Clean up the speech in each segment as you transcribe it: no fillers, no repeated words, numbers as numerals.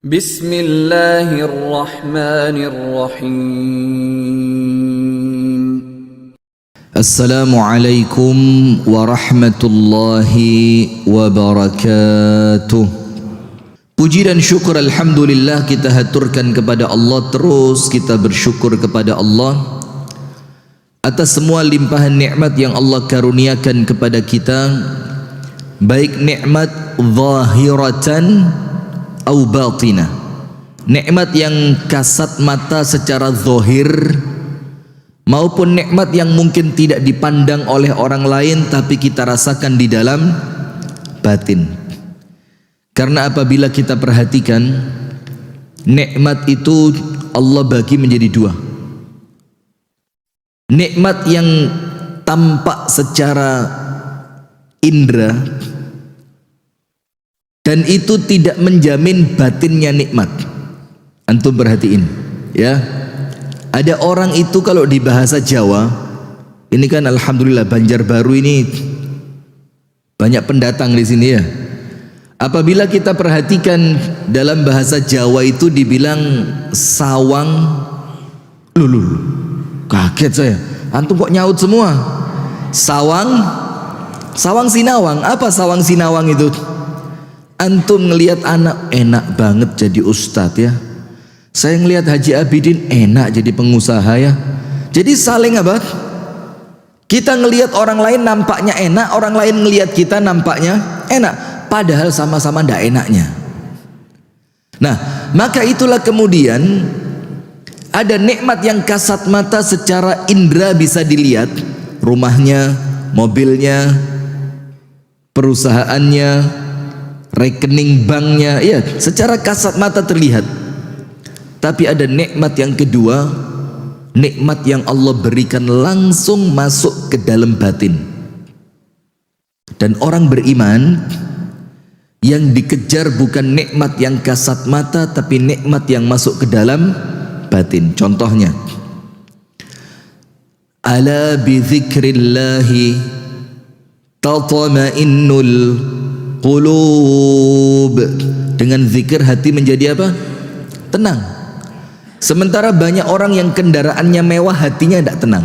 Bismillahirrahmanirrahim. Assalamualaikum warahmatullahi wabarakatuh. Puji dan syukur alhamdulillah kita haturkan kepada Allah. Terus kita bersyukur kepada Allah atas semua limpahan nikmat yang Allah karuniakan kepada kita, baik nikmat zahiratan atau batinah, nikmat yang kasat mata secara zahir maupun nikmat yang mungkin tidak dipandang oleh orang lain tapi kita rasakan di dalam batin. Karena apabila kita perhatikan, nikmat itu Allah bagi menjadi dua. Nikmat yang tampak secara indera dan itu tidak menjamin batinnya nikmat. Antum perhatiin ya. Ada orang itu kalau di bahasa Jawa, ini kan alhamdulillah Banjarbaru ini banyak pendatang di sini ya. Apabila kita perhatikan dalam bahasa Jawa itu dibilang sawang lulu. Kaget saya. Antum kok nyaut semua? Sawang sinawang. Apa sawang sinawang itu? Antum ngelihat anak enak banget jadi ustadz ya. Saya ngelihat Haji Abidin enak jadi pengusaha ya. Jadi saling apa? Kita ngelihat orang lain nampaknya enak, orang lain ngelihat kita nampaknya enak, padahal sama-sama ndak enaknya. Nah, maka itulah kemudian ada nikmat yang kasat mata secara indera bisa dilihat, rumahnya, mobilnya, perusahaannya, rekening banknya, ya, secara kasat mata terlihat. Tapi ada nikmat yang kedua, nikmat yang Allah berikan langsung masuk ke dalam batin. Dan orang beriman yang dikejar bukan nikmat yang kasat mata, tapi nikmat yang masuk ke dalam batin. Contohnya, ala bi dzikrillahi tatma'innul qulub. Dengan zikir hati menjadi apa? Tenang. Sementara banyak orang yang kendaraannya mewah, hatinya tidak tenang.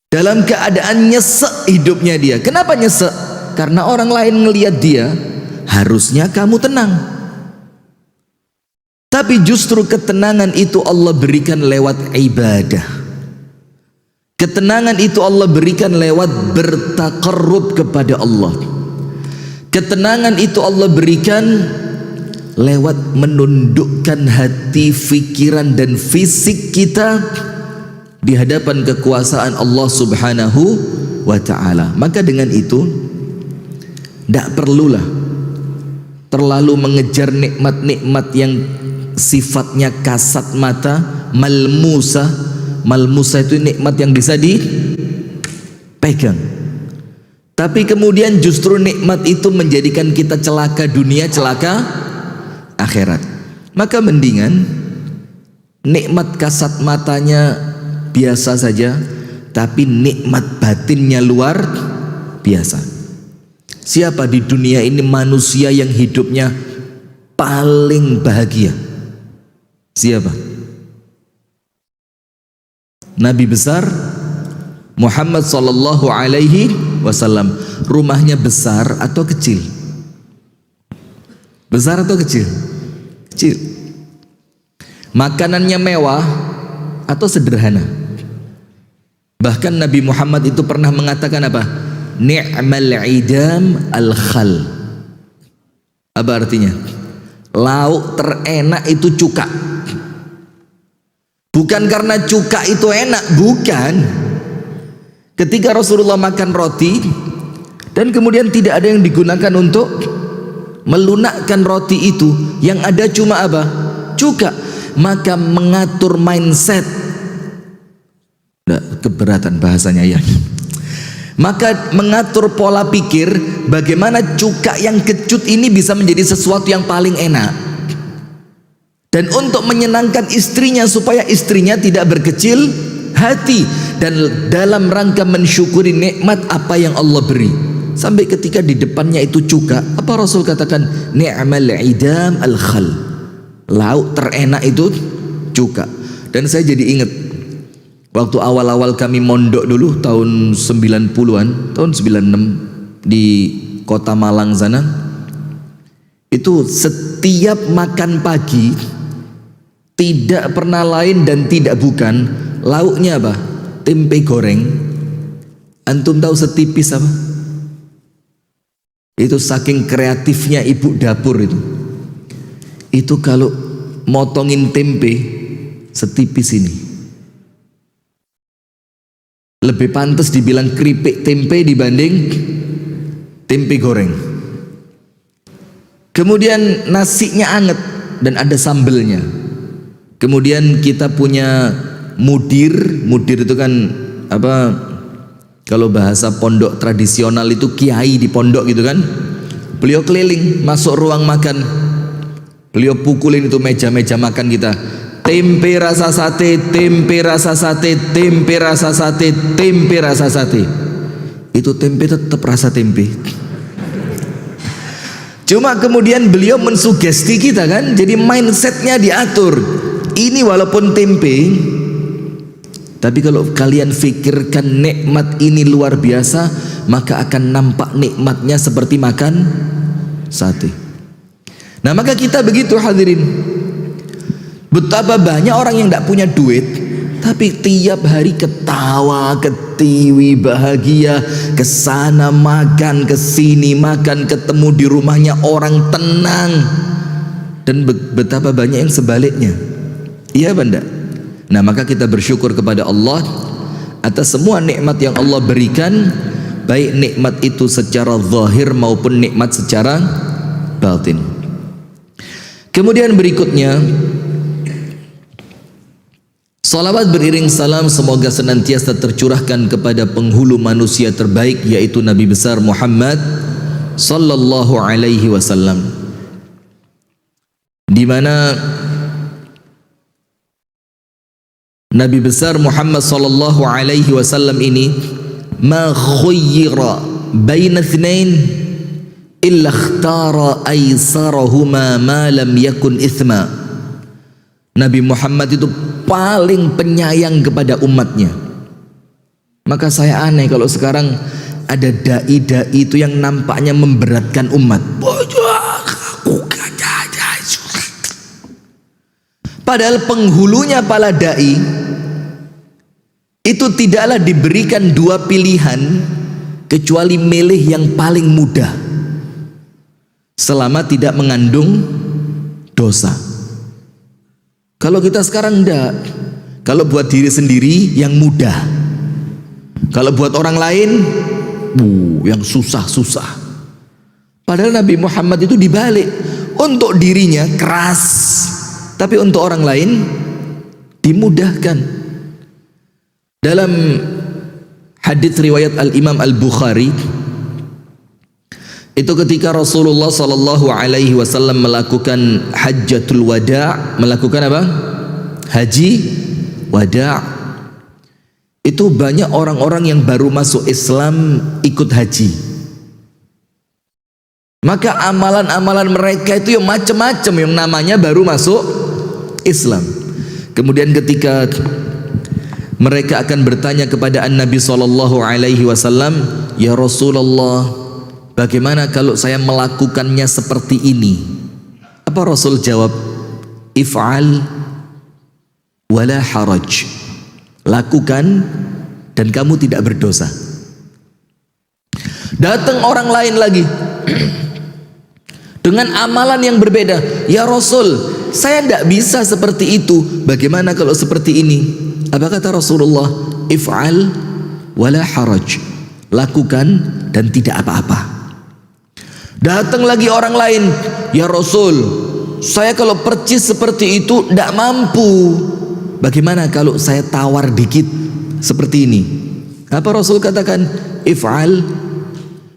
Dalam keadaan nyesek hidupnya dia. Kenapa nyesek? Karena orang lain ngelihat dia, harusnya kamu tenang. Tapi justru ketenangan itu Allah berikan lewat ibadah. Ketenangan itu Allah berikan lewat bertaqarrub kepada Allah. Ketenangan itu Allah berikan lewat menundukkan hati, pikiran dan fisik kita di hadapan kekuasaan Allah Subhanahu wa ta'ala. Maka dengan itu tidak perlulah terlalu mengejar nikmat-nikmat yang sifatnya kasat mata, malmusa. Malmusa itu nikmat yang bisa dipegang. Tapi kemudian justru nikmat itu menjadikan kita celaka dunia, celaka akhirat. Maka mendingan nikmat kasat matanya biasa saja, tapi nikmat batinnya luar biasa. Siapa di dunia ini manusia yang hidupnya paling bahagia? Siapa? Nabi besar Muhammad sallallahu alaihi wasallam. Rumahnya besar atau kecil? Besar atau kecil? Kecil. Makanannya mewah atau sederhana? Bahkan Nabi Muhammad itu pernah mengatakan apa? Ni'mal idam al-khal. Apa artinya? Lauk terenak itu cuka. Bukan karena cuka itu enak, bukan. Ketika Rasulullah makan roti dan kemudian tidak ada yang digunakan untuk melunakkan roti itu, yang ada cuma apa? Cuka. Maka mengatur mindset, keberatan bahasanya ya. Maka mengatur pola pikir bagaimana cuka yang kecut ini bisa menjadi sesuatu yang paling enak. Dan untuk menyenangkan istrinya supaya istrinya tidak berkecil hati, dan dalam rangka mensyukuri nikmat apa yang Allah beri. sampai ketika di depannya itu cuka, apa Rasul katakan? Ni'mal idam al-khal. Lauk terenak itu cuka. Dan saya jadi ingat waktu awal-awal kami mondok dulu tahun 90-an, tahun 96 di kota Malang sana. Itu setiap makan pagi tidak pernah lain dan tidak bukan lauknya apa? Tempe goreng. Antum tahu setipis apa? Itu saking kreatifnya ibu dapur itu. Itu kalau motongin tempe setipis ini. Lebih pantas dibilang keripik tempe dibanding tempe goreng. Kemudian nasinya anget dan ada sambelnya. Kemudian kita punya mudir itu kan apa? Kalau bahasa pondok tradisional itu kiai di pondok gitu kan. Beliau keliling masuk ruang makan. Beliau pukulin itu meja-meja makan kita. Tempe rasa sate, tempe rasa sate, tempe rasa sate, tempe rasa sate. Itu tempe tetap rasa tempe. Cuma kemudian beliau mensugesti kita kan, jadi mindsetnya diatur. Ini walaupun tempe, tapi kalau kalian fikirkan nikmat ini luar biasa, maka akan nampak nikmatnya seperti makan sate. Nah maka kita begitu hadirin. Betapa banyak orang yang tidak punya duit, tapi tiap hari ketawa, ketiwi, bahagia, kesana makan, kesini makan, ketemu di rumahnya orang tenang. Dan betapa banyak yang sebaliknya. Iya benda. Nah maka kita bersyukur kepada Allah atas semua nikmat yang Allah berikan, baik nikmat itu secara zahir maupun nikmat secara batin. Kemudian berikutnya, salawat beriring salam semoga senantiasa tercurahkan kepada penghulu manusia terbaik, yaitu Nabi besar Muhammad sallallahu alaihi wasallam, di mana Nabi besar Muhammad sallallahu alaihi wasallam ini ma khuyyira baina ithnain illa ikhtara aisarahuma ma lam yakun ithma. Nabi Muhammad itu paling penyayang kepada umatnya. Maka saya aneh kalau sekarang ada dai-dai itu yang nampaknya memberatkan umat. Padahal penghulunya para dai itu tidaklah diberikan dua pilihan kecuali milih yang paling mudah selama tidak mengandung dosa. Kalau kita sekarang enggak. Kalau buat diri sendiri yang mudah, kalau buat orang lain yang susah-susah. Padahal Nabi Muhammad itu dibalik, untuk dirinya keras, tapi untuk orang lain dimudahkan. Dalam hadits riwayat Al-Imam Al-Bukhari, itu ketika Rasulullah sallallahu alaihi wasallam melakukan hajjatul wada', melakukan apa? Haji wada'. Itu banyak orang-orang yang baru masuk Islam ikut haji. Maka amalan-amalan mereka itu yang macam-macam, yang namanya baru masuk Islam. Kemudian ketika mereka akan bertanya kepada Nabi sallallahu alaihi wasallam, "Ya Rasulullah, bagaimana kalau saya melakukannya seperti ini?" Apa Rasul jawab? "If'al wala haraj." Lakukan dan kamu tidak berdosa. Datang orang lain lagi dengan amalan yang berbeda. "Ya Rasul, saya tidak bisa seperti itu. Bagaimana kalau seperti ini?" Apa kata Rasulullah? "If'al wala haraj." Lakukan dan tidak apa-apa. Datang lagi orang lain. "Ya Rasul, saya kalau percis seperti itu tidak mampu. Bagaimana kalau saya tawar dikit seperti ini?" Apa Rasul katakan? "If'al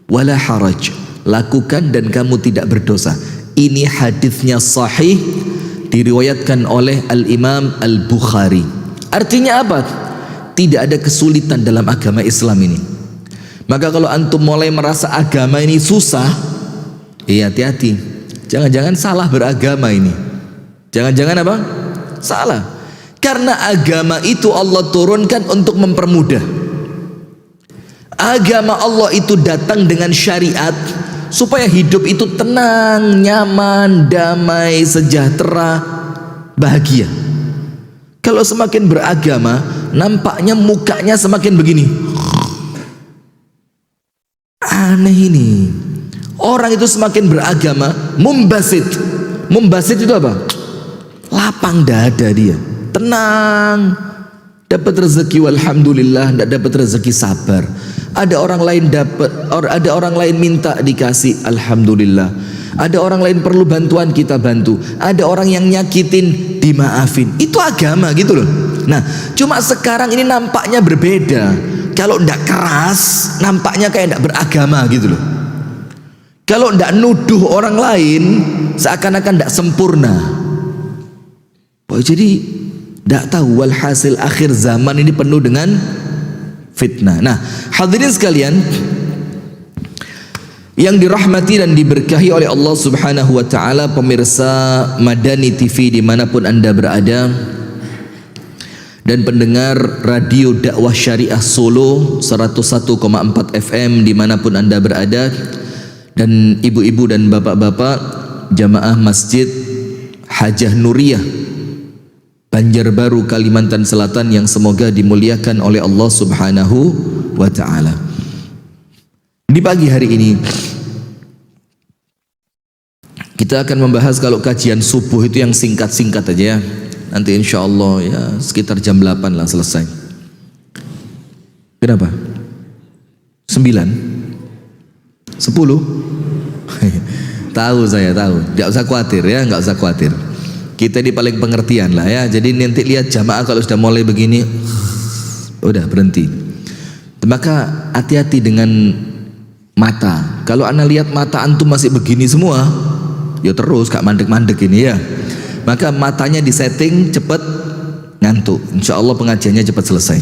wala haraj." Lakukan dan kamu tidak berdosa. Ini hadisnya sahih, diriwayatkan oleh Al-Imam Al-Bukhari. Artinya apa? Tidak ada kesulitan dalam agama Islam ini. Maka kalau antum mulai merasa agama ini susah, hati-hati. Jangan-jangan salah beragama ini. Jangan-jangan apa? Salah. Karena agama itu Allah turunkan untuk mempermudah. Agama Allah itu datang dengan syariat supaya hidup itu tenang, nyaman, damai, sejahtera, bahagia. Kalau semakin beragama, nampaknya mukanya semakin begini. Aneh ini. Orang itu semakin beragama, mumbasit. Mumbasit itu apa? Lapang dada dia, tenang. Dapat rezeki walhamdulillah, tidak dapat rezeki sabar. Ada orang lain dapat, ada orang lain minta dikasih, alhamdulillah. Ada orang lain perlu bantuan, kita bantu. Ada orang yang nyakitin, dimaafin. Itu agama gitu loh. Nah, cuma sekarang ini nampaknya berbeda. Kalau tidak keras, nampaknya kayak tidak beragama gitu loh. Kalau tidak nuduh orang lain, seakan-akan tidak sempurna. Jadi tidak tahu, walhasil akhir zaman ini penuh dengan fitnah. Nah, hadirin sekalian yang dirahmati dan diberkahi oleh Allah Subhanahu wa taala, pemirsa Madani TV dimanapun Anda berada, dan pendengar radio dakwah syariah Solo 101,4 FM dimanapun Anda berada, dan ibu-ibu dan bapak-bapak jamaah Masjid Hajah Nuriyah Banjarbaru Kalimantan Selatan yang semoga dimuliakan oleh Allah Subhanahu wa taala. Di pagi hari ini kita akan membahas, kalau kajian subuh itu yang singkat-singkat aja ya. Nanti insya Allah ya sekitar jam 8 lah selesai. Kenapa? 9? 10? Tahu saya, tahu. Tidak usah khawatir ya, nggak usah khawatir. Kita ini paling pengertian lah ya. Jadi nanti lihat jamaah kalau sudah mulai begini, udah berhenti. Maka hati-hati dengan mata. Kalau anda lihat mata antum masih begini semua, ya terus gak mandek-mandek ini ya. Maka matanya disetting cepet ngantuk. Insya Allah pengajiannya cepat selesai.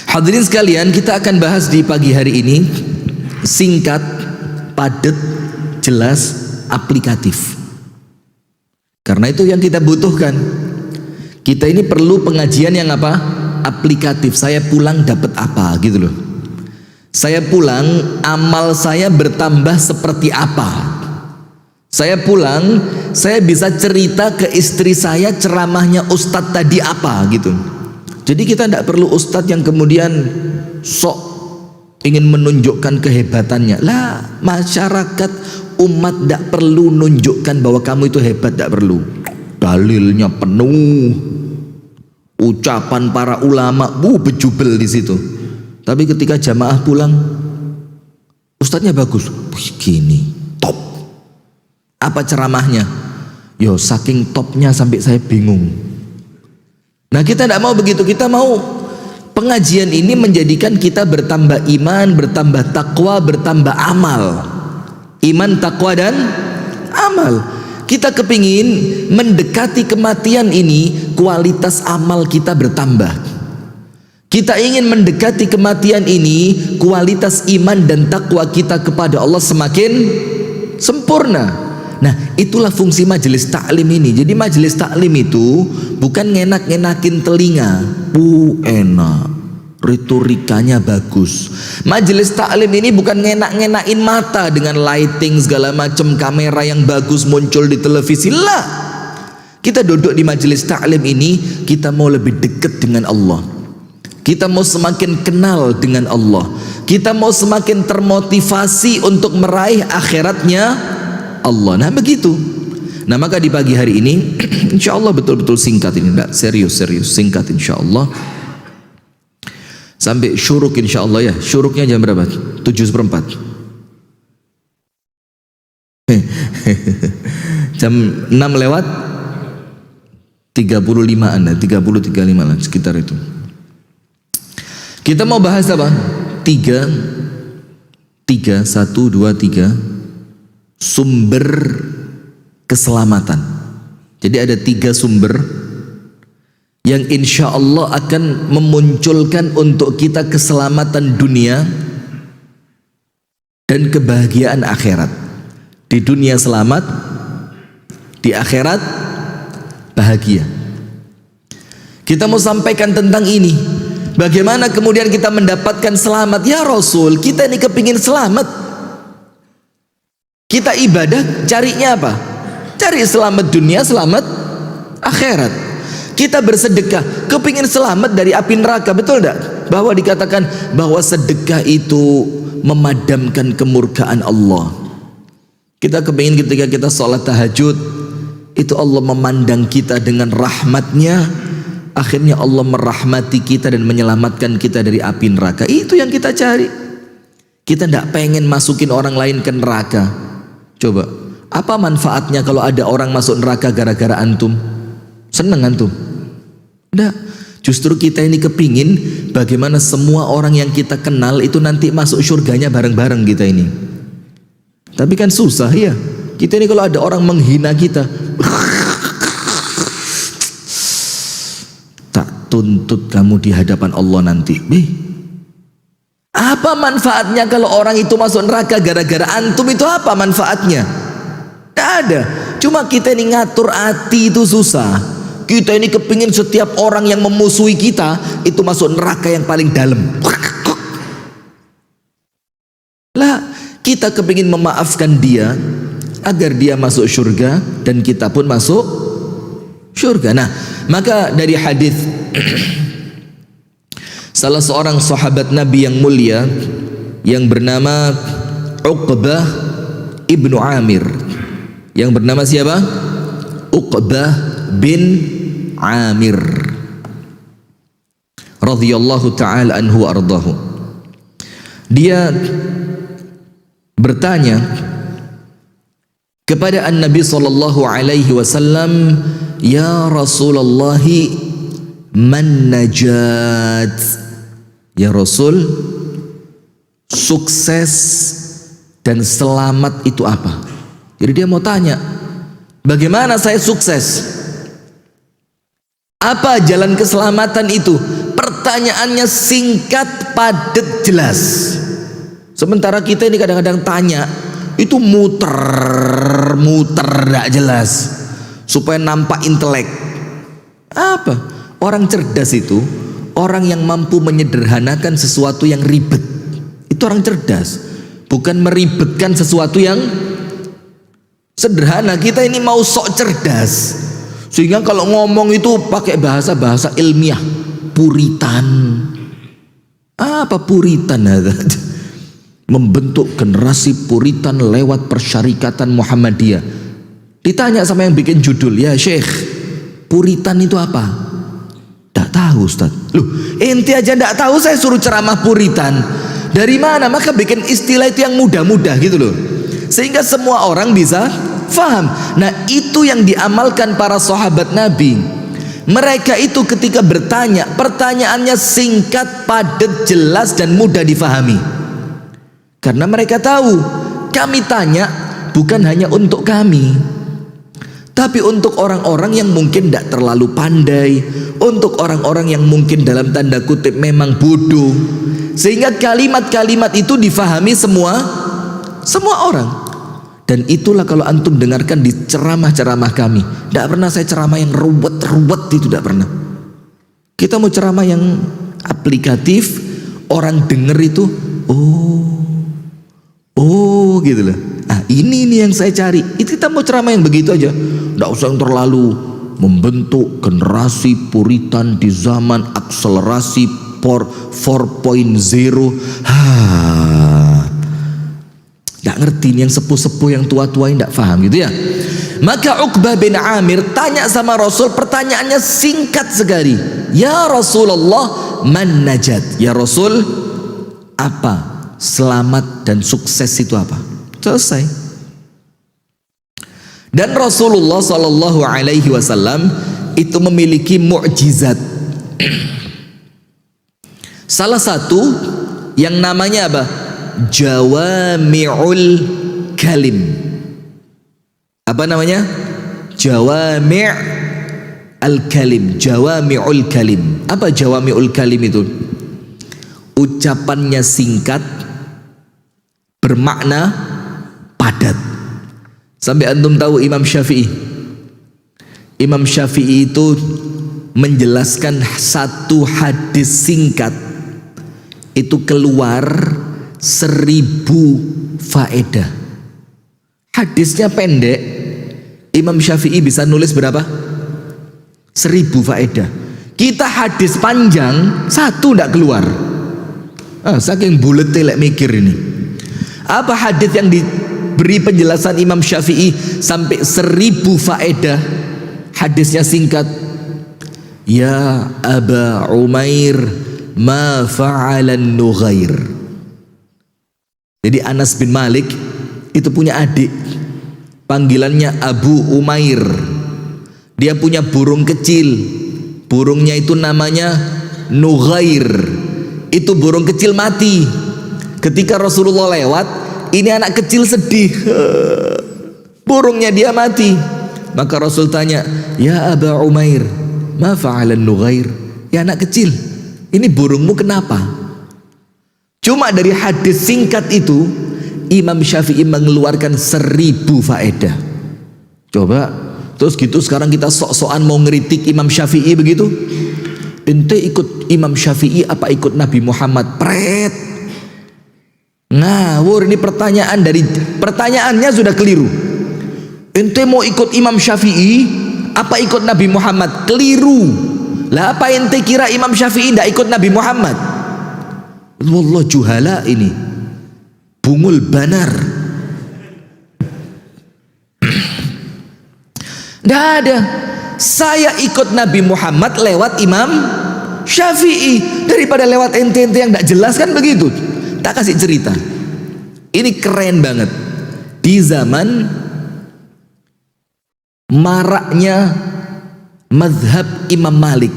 Hadirin sekalian, kita akan bahas di pagi hari ini singkat, padat, jelas, aplikatif. Karena itu yang kita butuhkan. Kita ini perlu pengajian yang apa? Aplikatif. Saya pulang dapat apa gitu loh. Saya pulang amal saya bertambah seperti apa. Saya pulang, saya bisa cerita ke istri saya ceramahnya ustadz tadi apa gitu. Jadi kita tidak perlu ustadz yang kemudian sok ingin menunjukkan kehebatannya. Lah, masyarakat umat tidak perlu nunjukkan bahwa kamu itu hebat, tidak perlu. Dalilnya penuh, ucapan para ulama bejubel di situ. Tapi ketika jamaah pulang, ustadznya bagus, begini, top. Apa ceramahnya? Yo saking topnya sampai saya bingung. Nah kita tidak mau begitu. Kita mau pengajian ini menjadikan kita bertambah iman, bertambah takwa, bertambah amal. Iman, takwa dan amal. Kita kepingin mendekati kematian ini, kualitas amal kita bertambah. Kita ingin mendekati kematian ini, kualitas iman dan takwa kita kepada Allah semakin sempurna. Nah itulah fungsi majelis taklim ini. Jadi majelis taklim itu bukan ngenak-ngenakin telinga, enak, retorikanya bagus. Majelis taklim ini bukan ngenak-ngenakin mata dengan lighting segala macam, kamera yang bagus muncul di televisi lah. Kita duduk di majelis taklim ini, kita mau lebih dekat dengan Allah. Kita mau semakin kenal dengan Allah. Kita mau semakin termotivasi untuk meraih akhiratnya Allah. Nah begitu. Nah maka di pagi hari ini insya Allah betul-betul singkat ini, enggak serius singkat insya Allah. Sampai syuruk insya Allah ya. Syuruknya jam berapa? 7:04. Jam 6 lewat 35-an, 30-35 lah sekitar itu. Kita mau bahas apa? 1, 2, 3 sumber keselamatan. Jadi ada 3 sumber yang insya Allah akan memunculkan untuk kita keselamatan dunia, dan kebahagiaan akhirat. Di dunia selamat, di akhirat bahagia. Kita mau sampaikan tentang ini. Bagaimana kemudian kita mendapatkan selamat? Ya Rasul, kita ini kepingin selamat. Kita ibadah carinya apa? Cari selamat dunia, selamat akhirat. Kita bersedekah kepingin selamat dari api neraka, betul tidak? Bahwa dikatakan bahwa sedekah itu memadamkan kemurkaan Allah. Kita kepingin ketika kita sholat tahajud, itu Allah memandang kita dengan rahmatnya. Akhirnya Allah merahmati kita dan menyelamatkan kita dari api neraka. Itu yang kita cari. Kita tidak pengen masukin orang lain ke neraka. Coba, apa manfaatnya kalau ada orang masuk neraka gara-gara antum? Seneng antum? Tidak. Justru kita ini kepingin bagaimana semua orang yang kita kenal itu nanti masuk surganya bareng-bareng kita ini. Tapi kan susah ya. Kita ini kalau ada orang menghina kita, tuntut kamu di hadapan Allah nanti. Apa manfaatnya kalau orang itu masuk neraka gara-gara antum? Itu apa manfaatnya? Tidak ada. Cuma kita ini ngatur hati itu susah. Kita ini kepingin setiap orang yang memusuhi kita itu masuk neraka yang paling dalam. Lah, kita kepingin memaafkan dia agar dia masuk surga dan kita pun masuk surga. Nah, maka dari hadis salah seorang sahabat Nabi yang mulia yang bernama Uqbah ibnu Amir. Yang bernama siapa? Uqbah bin Amir radhiyallahu ta'ala anhu ardahu. Dia bertanya kepada An-Nabi sallallahu alaihi wasallam, "Ya Rasulullah, man najat?" Ya Rasul, sukses dan selamat itu apa? Jadi dia mau tanya, bagaimana saya sukses? Apa jalan keselamatan itu? Pertanyaannya singkat, padat, jelas. Sementara kita ini kadang-kadang tanya itu muter tidak jelas supaya nampak intelek. Apa? Orang cerdas itu orang yang mampu menyederhanakan sesuatu yang ribet. Itu orang cerdas, bukan meribetkan sesuatu yang sederhana. Kita ini mau sok cerdas sehingga kalau ngomong itu pakai bahasa-bahasa ilmiah. Puritan. Apa puritan? Membentuk generasi puritan lewat persyarikatan Muhammadiyah. Ditanya sama yang bikin judul, ya Syekh, puritan itu apa? Tak tahu Ustaz. Loh, ente aja tidak tahu, saya suruh ceramah puritan. Dari mana? Maka bikin istilah itu yang mudah-mudah gitu loh, sehingga semua orang bisa faham. Nah, itu yang diamalkan para sahabat Nabi. Mereka itu ketika bertanya, pertanyaannya singkat, padat, jelas dan mudah difahami. Karena mereka tahu kami tanya bukan hanya untuk kami, tapi untuk orang-orang yang mungkin tidak terlalu pandai, untuk orang-orang yang mungkin dalam tanda kutip memang bodoh, sehingga kalimat-kalimat itu difahami semua orang. Dan itulah kalau antum dengarkan di ceramah-ceramah kami, tidak pernah saya ceramah yang ruwet-ruwet, itu tidak pernah. Kita mau ceramah yang aplikatif, orang denger itu oh gitu loh. Ah, ini yang saya cari. Itu kita mau ceramah yang begitu aja, tidak usah yang terlalu membentuk generasi puritan di zaman akselerasi 4.0. Tidak ngerti ini yang sepuh-sepuh, yang tua-tua ini tidak paham gitu ya. Maka Uqbah bin Amir tanya sama Rasul, pertanyaannya singkat sekali. Ya Rasulullah, man najat? Ya Rasul, apa selamat dan sukses itu apa? Selesai. Dan Rasulullah Shallallahu Alaihi Wasallam itu memiliki mukjizat. Salah satu yang namanya apa? Jawami'ul kalim. Apa namanya? Jawami' al-kalim. Jawami'ul kalim. Apa jawami'ul kalim itu? Ucapannya singkat, bermakna padat. Sampai antum tahu Imam Syafi'i. Imam Syafi'i itu menjelaskan satu hadis singkat itu keluar 1000 faedah. Hadisnya pendek, Imam Syafi'i bisa nulis berapa? 1000 faedah. Kita hadis panjang, satu tidak keluar. Saking bulet telek mikir ini. Apa hadis yang diberi penjelasan Imam Syafi'i sampai 1000 faedah? Hadisnya singkat. Ya Aba Umair, ma fa'alan Nughair. Jadi Anas bin Malik itu punya adik, panggilannya Abu Umair. Dia punya burung kecil, burungnya itu namanya Nughair. Itu burung kecil mati. Ketika Rasulullah lewat, ini anak kecil sedih, burungnya dia mati. Maka Rasul tanya, ya Aba Umair, ma fa'alan Nughair. Ya anak kecil, ini burungmu kenapa? Cuma dari hadis singkat itu Imam Syafi'i mengeluarkan 1000 faedah. Coba, terus gitu sekarang kita sok-sokan mau ngeritik Imam Syafi'i begitu. Ente ikut Imam Syafi'i apa ikut Nabi Muhammad? Pret. Ngawur, ini pertanyaannya sudah keliru. Ente mau ikut Imam Syafi'i apa ikut Nabi Muhammad? Keliru. Lah apa ente kira Imam Syafi'i tidak ikut Nabi Muhammad? Wallah juhala ini, bungul banar. Tidak ada. Saya ikut Nabi Muhammad lewat Imam Syafi'i daripada lewat ente-ente yang tidak jelas, kan begitu. Tak kasih cerita. Ini keren banget. Di zaman maraknya mazhab Imam Malik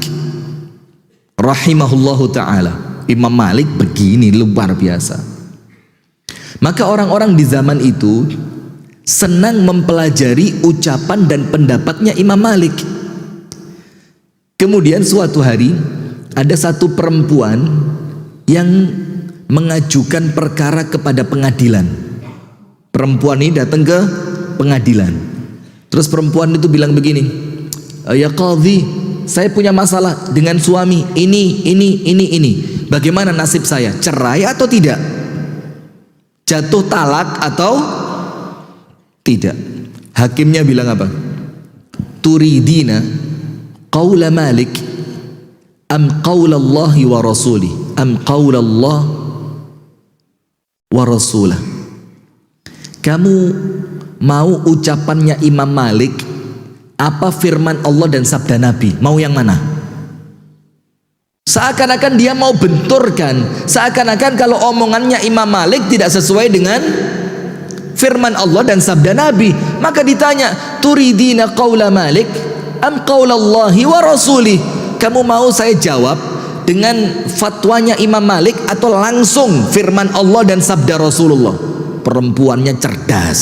rahimahullahu ta'ala. Imam Malik begini, luar biasa. Maka orang-orang di zaman itu senang mempelajari ucapan dan pendapatnya Imam Malik. Kemudian suatu hari ada satu perempuan yang mengajukan perkara kepada pengadilan. Perempuan ini datang ke pengadilan. Terus perempuan itu bilang begini, ya Qadhi, saya punya masalah dengan suami ini. Bagaimana nasib saya? Cerai atau tidak? Jatuh talak atau tidak? Hakimnya bilang apa? Turidina qaula Malik am qaula Allah wa rasulih am qaula Allah wa rasulah. Kamu mau ucapannya Imam Malik apa firman Allah dan sabda Nabi? Mau yang mana? Seakan-akan dia mau benturkan, seakan-akan kalau omongannya Imam Malik tidak sesuai dengan firman Allah dan sabda Nabi. Maka ditanya, turidina qaula Malik am qaula Allahi wa rasulih? Kamu mau saya jawab dengan fatwanya Imam Malik atau langsung firman Allah dan sabda Rasulullah? Perempuannya cerdas.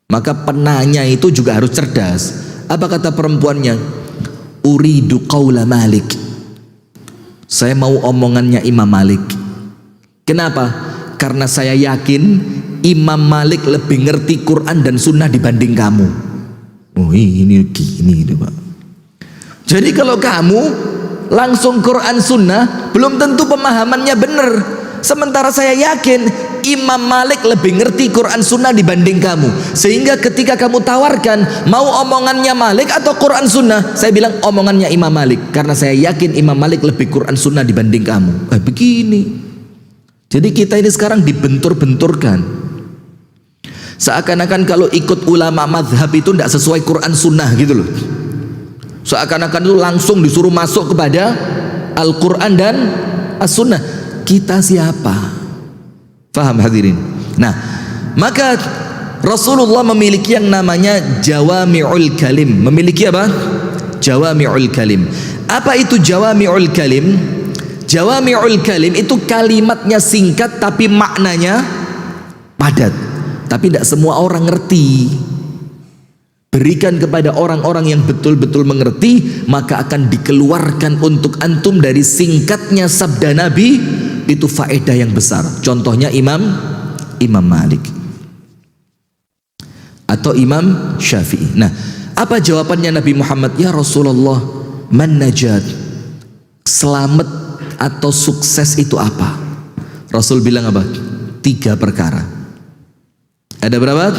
Maka penanya itu juga harus cerdas. Apa kata perempuannya? Uridu qaula Malik. Saya mau omongannya Imam Malik. Kenapa? Karena saya yakin Imam Malik lebih ngerti Quran dan Sunnah dibanding kamu. Oh ini gini Pak. Jadi kalau kamu langsung Quran Sunnah, belum tentu pemahamannya benar. Sementara saya yakin Imam Malik lebih ngerti Quran Sunnah dibanding kamu. Sehingga ketika kamu tawarkan mau omongannya Malik atau Quran Sunnah, saya bilang omongannya Imam Malik, karena saya yakin Imam Malik lebih Quran Sunnah dibanding kamu. Begini. Jadi kita ini sekarang dibentur-benturkan. Seakan-akan kalau ikut ulama mazhab itu tidak sesuai Quran Sunnah gitu loh. Seakan-akan itu langsung disuruh masuk kepada Al-Quran dan As-Sunnah. Kita siapa? Faham hadirin? Nah, maka Rasulullah memiliki yang namanya Jawami'ul Kalim. Memiliki apa? Jawami'ul Kalim. Apa itu Jawami'ul Kalim? Jawami'ul Kalim itu kalimatnya singkat tapi maknanya padat. Tapi tidak semua orang ngerti. Berikan kepada orang-orang yang betul-betul mengerti, maka akan dikeluarkan untuk antum dari singkatnya sabda Nabi itu faedah yang besar. Contohnya Imam Imam Malik atau Imam Syafi'i. Nah, apa jawabannya Nabi Muhammad? Ya Rasulullah, man najat, selamat atau sukses itu apa? Rasul bilang apa? 3 perkara. Ada berapa?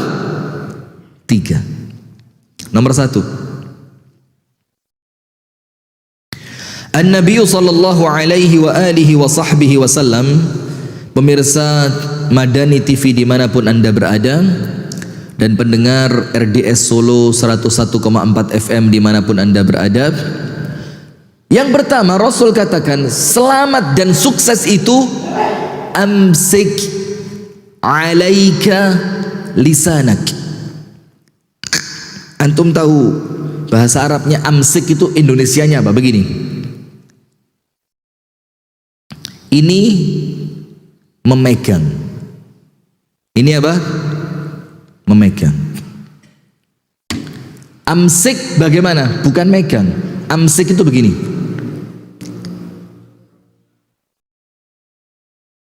3. Nomor 1, An-Nabi sallallahu alaihi wa alihi wa sahbihi wasallam. Pemirsa Madani TV dimanapun anda berada, dan pendengar RDS Solo 101,4 FM dimanapun anda berada, yang pertama Rasul katakan selamat dan sukses itu amsik alaika lisanak. Antum tahu bahasa Arabnya amsik itu Indonesianya apa? Begini, ini memegang, ini apa? Memegang. Amsik bagaimana? Bukan megang. Amsik itu begini,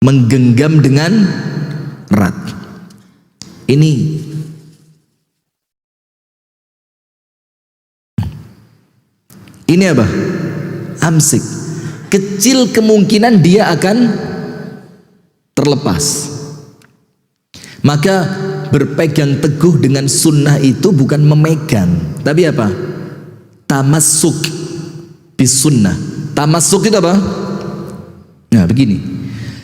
menggenggam dengan erat. Ini apa? Amsik. Kecil kemungkinan dia akan terlepas. Maka berpegang teguh dengan sunnah itu bukan memegang, tapi apa? Tamassuk bis sunnah. Tamassuk itu apa? Nah begini,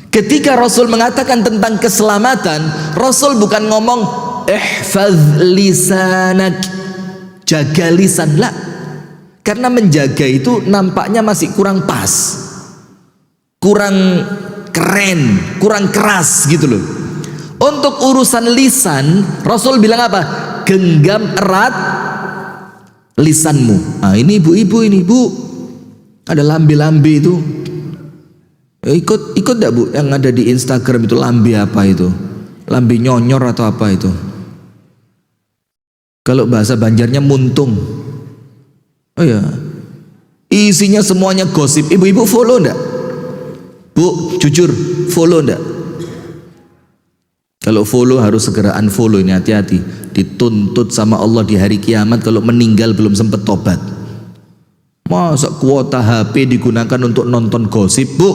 ketika Rasul mengatakan tentang keselamatan, Rasul bukan ngomong ihfaz lisanak, jaga lisan, lah. Karena menjaga itu nampaknya masih kurang pas, kurang keren, kurang keras gitu loh. Untuk urusan lisan, Rasul bilang apa? Genggam erat lisanmu. Nah ini ibu-ibu ini, bu, ada lambe-lambe itu. Ikut enggak bu? Yang ada di Instagram itu lambe apa itu? Lambe nyonyor atau apa itu? Kalau bahasa Banjarnya muntung. Oh ya, isinya semuanya gosip. Ibu-ibu follow enggak? Bu, jujur follow enggak? Kalau follow harus segera unfollow, ini hati-hati. Dituntut sama Allah di hari kiamat kalau meninggal belum sempat tobat. Masa kuota HP digunakan untuk nonton gosip, bu?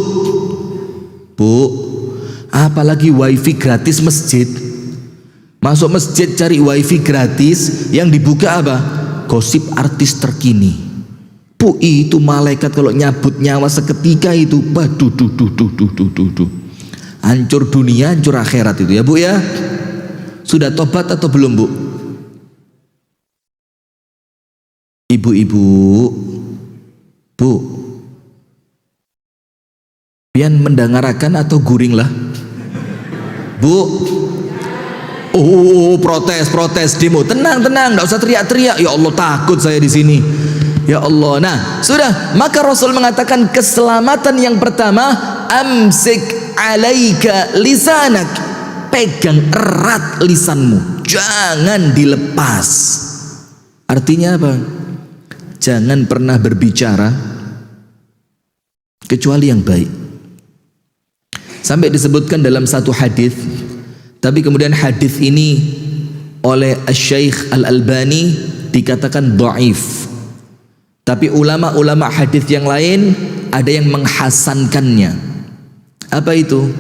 Bu, apalagi wifi gratis masjid. Masuk masjid cari wifi gratis, yang dibuka apa? Gosip artis terkini. Bu, itu malaikat kalau nyabut nyawa seketika itu, waduh, hancur dunia, hancur akhirat itu ya bu ya. Sudah tobat atau belum bu? Ibu-ibu, bu, pian mendengarakan atau guring lah, bu? Oh, protes demo. Tenang, enggak usah teriak-teriak. Ya Allah, takut saya di sini. Ya Allah. Nah, sudah. Maka Rasul mengatakan keselamatan yang pertama, amsik alaika lisanak. Pegang erat lisanmu, jangan dilepas. Artinya apa? Jangan pernah berbicara kecuali yang baik. Sampai disebutkan dalam satu hadis, tapi kemudian hadis ini oleh Syekh Al-Albani dikatakan dhaif. Tapi ulama-ulama hadis yang lain ada yang menghasankannya. Apa itu?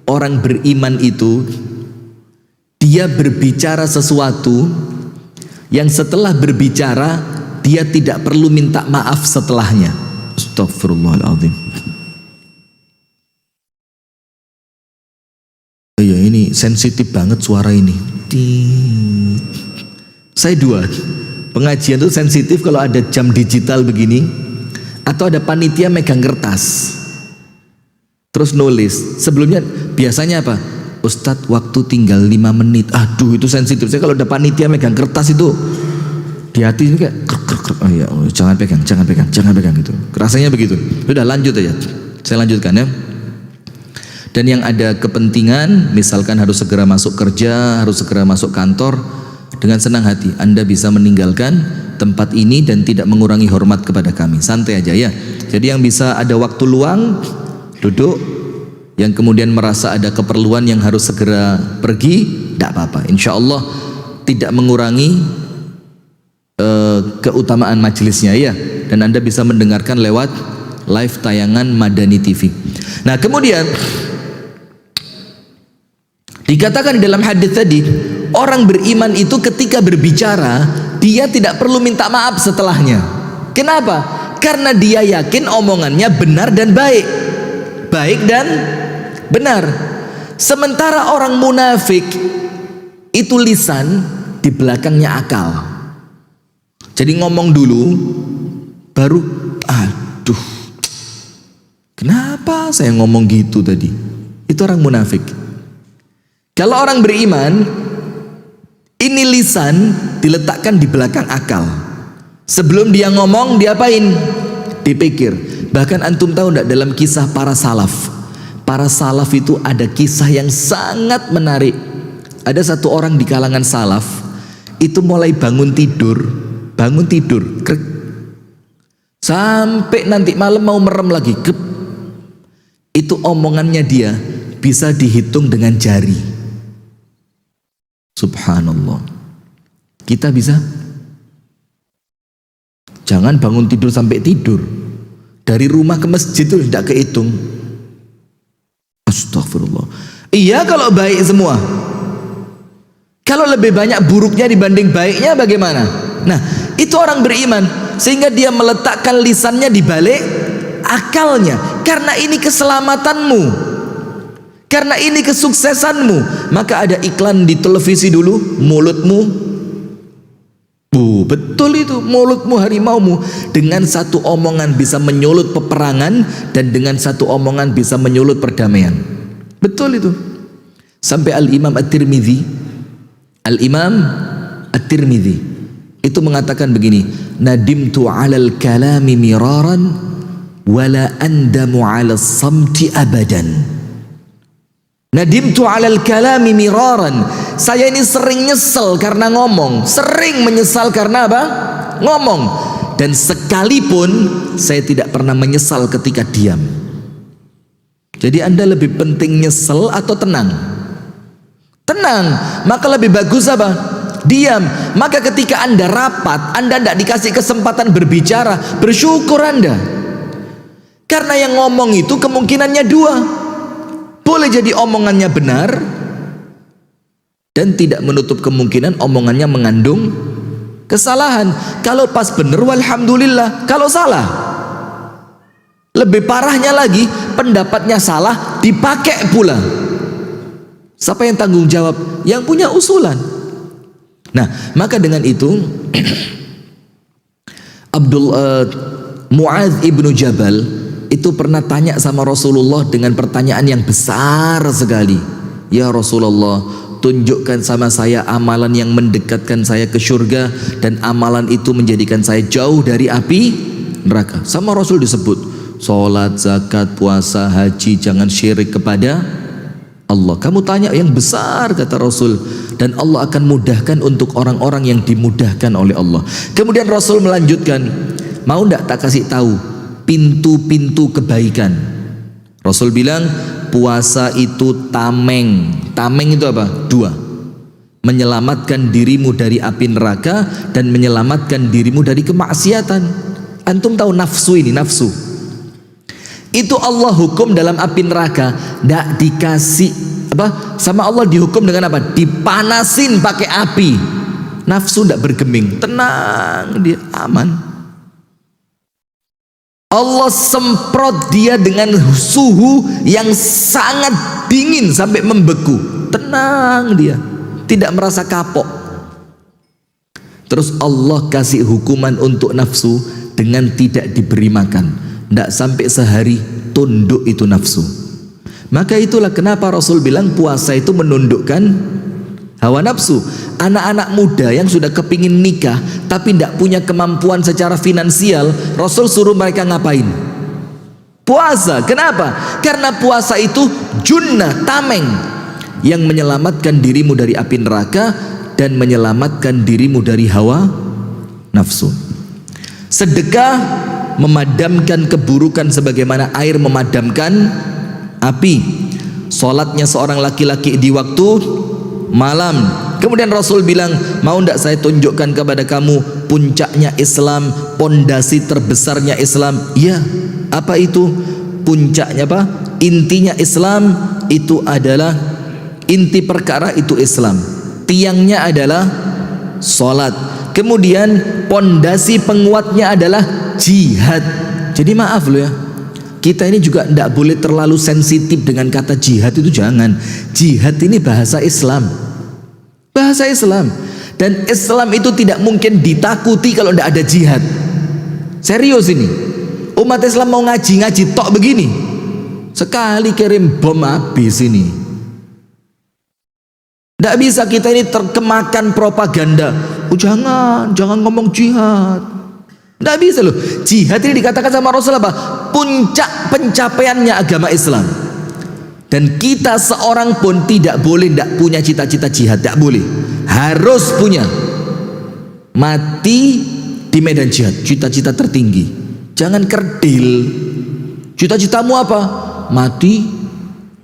Orang beriman itu dia berbicara sesuatu yang setelah berbicara dia tidak perlu minta maaf setelahnya. Astagfirullahaladzim. Iya, ini sensitif banget suara ini. Saya 2. Pengajian itu sensitif kalau ada jam digital begini, atau ada panitia megang kertas terus nulis. Sebelumnya biasanya apa? Ustadz, waktu tinggal 5 menit. Aduh, itu sensitif. Saya kalau ada panitia megang kertas itu di hati ini kayak oh ya, oh, jangan pegang gitu. Rasanya begitu. Sudah, lanjut aja. Saya lanjutkan ya. Dan yang ada kepentingan, misalkan harus segera masuk kerja, harus segera masuk kantor, dengan senang hati Anda bisa meninggalkan tempat ini dan tidak mengurangi hormat kepada kami. Santai aja ya. Jadi yang bisa ada waktu luang, duduk, yang kemudian merasa ada keperluan yang harus segera pergi, tidak apa-apa. Insya Allah tidak mengurangi keutamaan majelisnya ya. Dan Anda bisa mendengarkan lewat live tayangan Madani TV. Nah kemudian dikatakan dalam hadis tadi, orang beriman itu ketika berbicara dia tidak perlu minta maaf setelahnya. Kenapa? Karena dia yakin omongannya benar dan baik, baik dan benar. Sementara orang munafik itu lisan, di belakangnya akal. Jadi ngomong dulu baru aduh, kenapa saya ngomong gitu tadi? Itu orang munafik. Kalau orang beriman, ini lisan diletakkan di belakang akal. Sebelum dia ngomong, diapain? Dipikir. Bahkan antum tahu enggak dalam kisah para salaf? Para salaf itu ada kisah yang sangat menarik. Ada satu orang di kalangan salaf itu mulai bangun tidur, krek, sampai nanti malam mau merem lagi, kep. Itu omongannya dia bisa dihitung dengan jari. Subhanallah. Kita bisa? Jangan bangun tidur sampai tidur. Dari rumah ke masjid itu tidak kehitung. Astagfirullah. Iya kalau baik semua. Kalau lebih banyak buruknya dibanding baiknya bagaimana? Nah, itu orang beriman. Sehingga dia meletakkan lisannya di balik akalnya. Karena ini keselamatanmu, karena ini kesuksesanmu. Maka ada iklan di televisi dulu, mulutmu, betul itu, mulutmu harimaumu. Dengan satu omongan bisa menyulut peperangan, dan dengan satu omongan bisa menyulut perdamaian. Betul itu. Sampai Al-Imam At-Tirmidzi itu mengatakan begini, nadimtu 'alal kalami miraran wala andamu 'alas samti abadan. Nadimtu 'alal kalami miraran. Saya ini sering nyesel karena ngomong, sering menyesal karena apa? Ngomong. Dan sekalipun saya tidak pernah menyesal ketika diam. Jadi Anda lebih penting nyesel atau tenang? Tenang. Maka lebih bagus apa? Diam. Maka ketika Anda rapat, Anda tidak dikasih kesempatan berbicara, bersyukur Anda. Karena yang ngomong itu kemungkinannya dua. Boleh jadi omongannya benar, dan tidak menutup kemungkinan omongannya mengandung kesalahan. Kalau pas benar, walhamdulillah. Kalau salah, lebih parahnya lagi, pendapatnya salah dipakai pula. Siapa yang tanggung jawab? Yang punya usulan. Nah, maka dengan itu Mu'adz ibnu Jabal itu pernah tanya sama Rasulullah dengan pertanyaan yang besar sekali. Ya Rasulullah, tunjukkan sama saya amalan yang mendekatkan saya ke surga, dan amalan itu menjadikan saya jauh dari api neraka. Sama Rasul disebut sholat, zakat, puasa, haji, jangan syirik kepada Allah. Kamu tanya yang besar, kata Rasul, dan Allah akan mudahkan untuk orang-orang yang dimudahkan oleh Allah. Kemudian Rasul melanjutkan, mau ndak tak kasih tahu pintu-pintu kebaikan? Rasul bilang, puasa itu tameng. Tameng itu apa? Dua. Menyelamatkan dirimu dari api neraka dan menyelamatkan dirimu dari kemaksiatan. Antum tahu nafsu ini, nafsu itu Allah hukum dalam api neraka, tidak dikasih apa sama Allah, dihukum dengan apa? Dipanasin pakai api. Nafsu tidak bergeming, tenang, dia aman. Allah semprot dia dengan suhu yang sangat dingin sampai membeku, tenang dia, tidak merasa kapok. Terus Allah kasih hukuman untuk nafsu dengan tidak diberi makan. Tidak sampai sehari tunduk itu nafsu. Maka itulah kenapa Rasul bilang puasa itu menundukkan hawa nafsu. Anak-anak muda yang sudah kepingin nikah tapi tidak punya kemampuan secara finansial, Rasul suruh mereka ngapain? Puasa. Kenapa? Karena puasa itu junnah, tameng, yang menyelamatkan dirimu dari api neraka dan menyelamatkan dirimu dari hawa nafsu. Sedekah memadamkan keburukan sebagaimana air memadamkan api. Salatnya seorang laki-laki di waktu malam. Kemudian Rasul bilang, mau tidak saya tunjukkan kepada kamu puncaknya Islam, pondasi terbesarnya Islam? Ya, apa itu? Puncaknya apa? Intinya Islam itu adalah, inti perkara itu Islam. Tiangnya adalah salat. Kemudian pondasi penguatnya adalah jihad. Jadi maaf loh ya, kita ini juga tidak boleh terlalu sensitif dengan kata jihad itu, jangan. Jihad ini bahasa Islam. Bahasa Islam. Dan Islam itu tidak mungkin ditakuti kalau tidak ada jihad. Serius ini. Umat Islam mau ngaji-ngaji tok begini, sekali kirim bom habis ini. Tidak bisa kita ini terkemakan propaganda. Oh, jangan ngomong jihad. Tidak bisa loh. Jihad ini dikatakan sama Rasul apa? Puncak pencapaiannya agama Islam. Dan kita seorang pun tidak boleh tidak punya cita-cita jihad, tidak boleh. Harus punya. Mati di medan jihad, cita-cita tertinggi. Jangan kerdil. Cita-citamu apa? Mati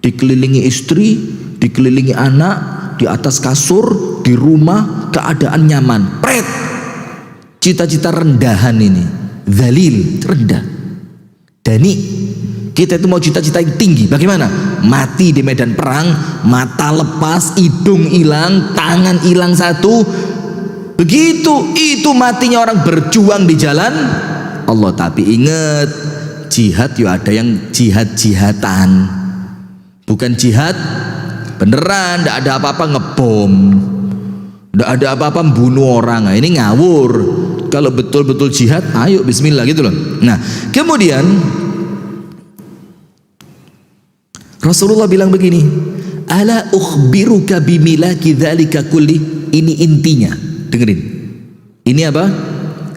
dikelilingi istri, dikelilingi anak, di atas kasur, di rumah, keadaan nyaman. Pret. Cita-cita rendahan ini, dzalil, rendah. Dani, kita itu mau cita-cita yang tinggi. Bagaimana? Mati di medan perang, mata lepas, hidung hilang, tangan hilang satu. Begitu, itu matinya orang berjuang di jalan Allah. Tapi ingat, jihad ya ada yang jihad-jihatan, bukan jihad beneran. Tidak ada apa-apa ngebom, tidak ada apa-apa membunuh orang. Nah, ini ngawur. Kalau betul-betul jihad, ayo bismillah gitu loh. Nah, kemudian Rasulullah bilang begini, ala ukhbiruka bimilaki dzalika kulli. Ini intinya, dengerin. Ini apa?